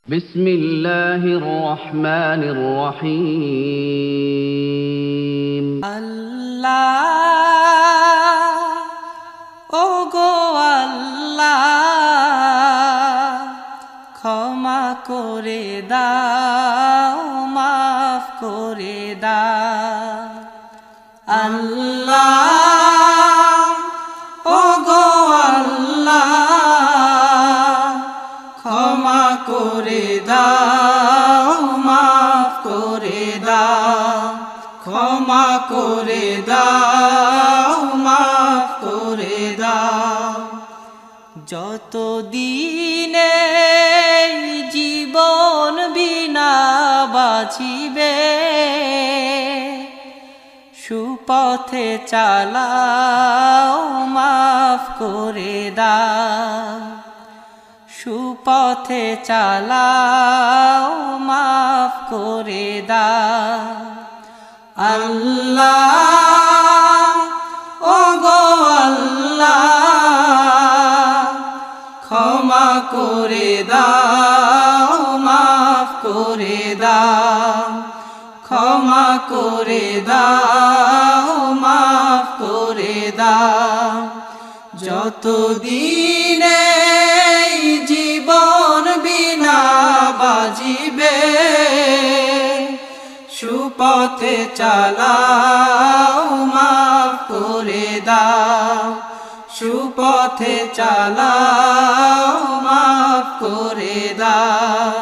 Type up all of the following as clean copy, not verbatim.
বিসমিল্লাহির রহমানির রহিম। আল্লাহ ও গো আল্লাহ, ক্ষমা করে দাও, মাফ করে দাও। আল্লাহ ও গো আল্লাহ, ক্ষমা করে দাও, মাফ করে দাও। ক্ষমা করে দাও, মাফ করে দাও। যত দিনে জীবন বিনা বাঁচিবে, সুপথে চালাও, মাফ করে দাও। সুপথে চালাও, মাফ করে দাও। আল্লাহ ও গো আল্লাহ, ক্ষমা করে দাও, মাফ করে দাও। ক্ষমা করে দাও, মাফ করে দাও। যত দিনে জীবন বিনা বাজিবে, সুপথে চালাও, মাফ করে দাও। সুপথে চালাও, মাফ করে দাও।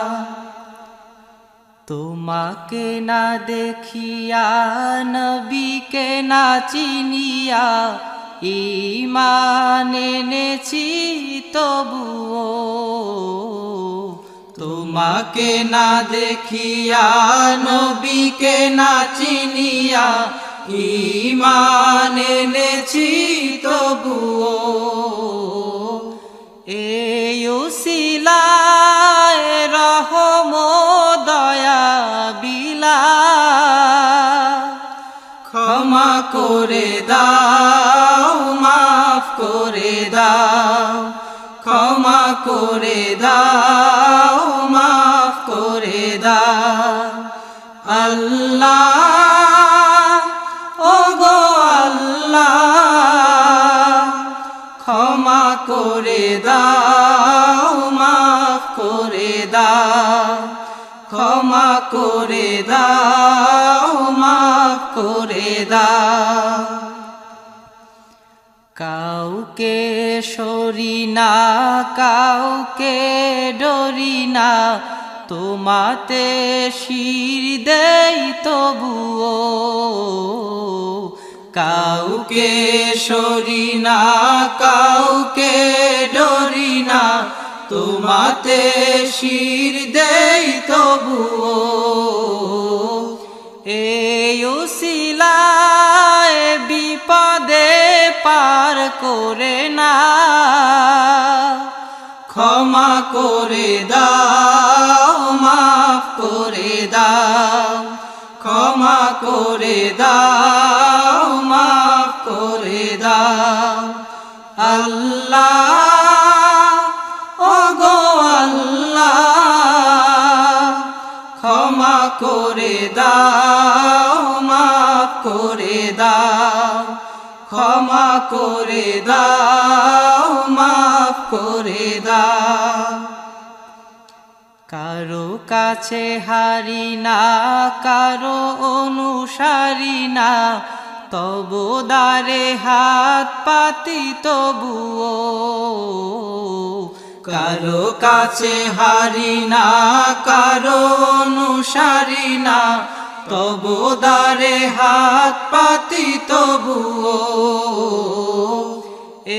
তোমাকে না দেখিয়া, নবীকে না চিনিয়া, ঈমান এনেছি তবুও। তোমাকে না দেখিয়া, নবীকে না চিনিয়া, ঈমান এনেছি তবুও। এই উসিলায় রহম দয়া বিলা, ক্ষমা করে দাও, মাফ করে দাও। ক্ষমা করে দাও, মাফ করে দাও। আল্লাহ ও গো আল্লাহ, ক্ষমা করে দাও, মাফ করে দাও। ক্ষমা করে দাও, মাফ করে দাও। কাউকে সরি না, কাউকে ডরি না, তোমাতে শির দেই তবুও। কাউকে সরি না, কাউকে ডরি না, তোমাতে শির দেই তবুও। এই উসিলায় বিপদে পার করে না, ক্ষমা করে দাও, মাফ করে দাও। ক্ষমা করে দাও, মাফ করে দাও। আল্লাহ ও গো আল্লাহ, ক্ষমা করে দাও, মাফ করে দাও। ক্ষমা করে দাও, মাফ করে দাও। কারো কাছে হারি না, কারো অনুসারী না, তবু দ্বারে হাত পাতি তবুও। কারো কাছে হারি না, কারো অনুসারী না, তবু দ্বারে হাত পাতি তবুও।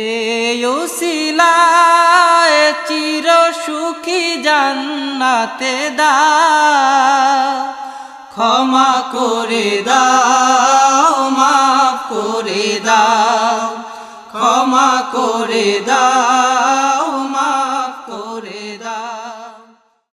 এই উসিলায় চির সুখী জান্নাতে দাও। ক্ষমা করে দাও, মাফ করে দাও। ক্ষমা করে দাও,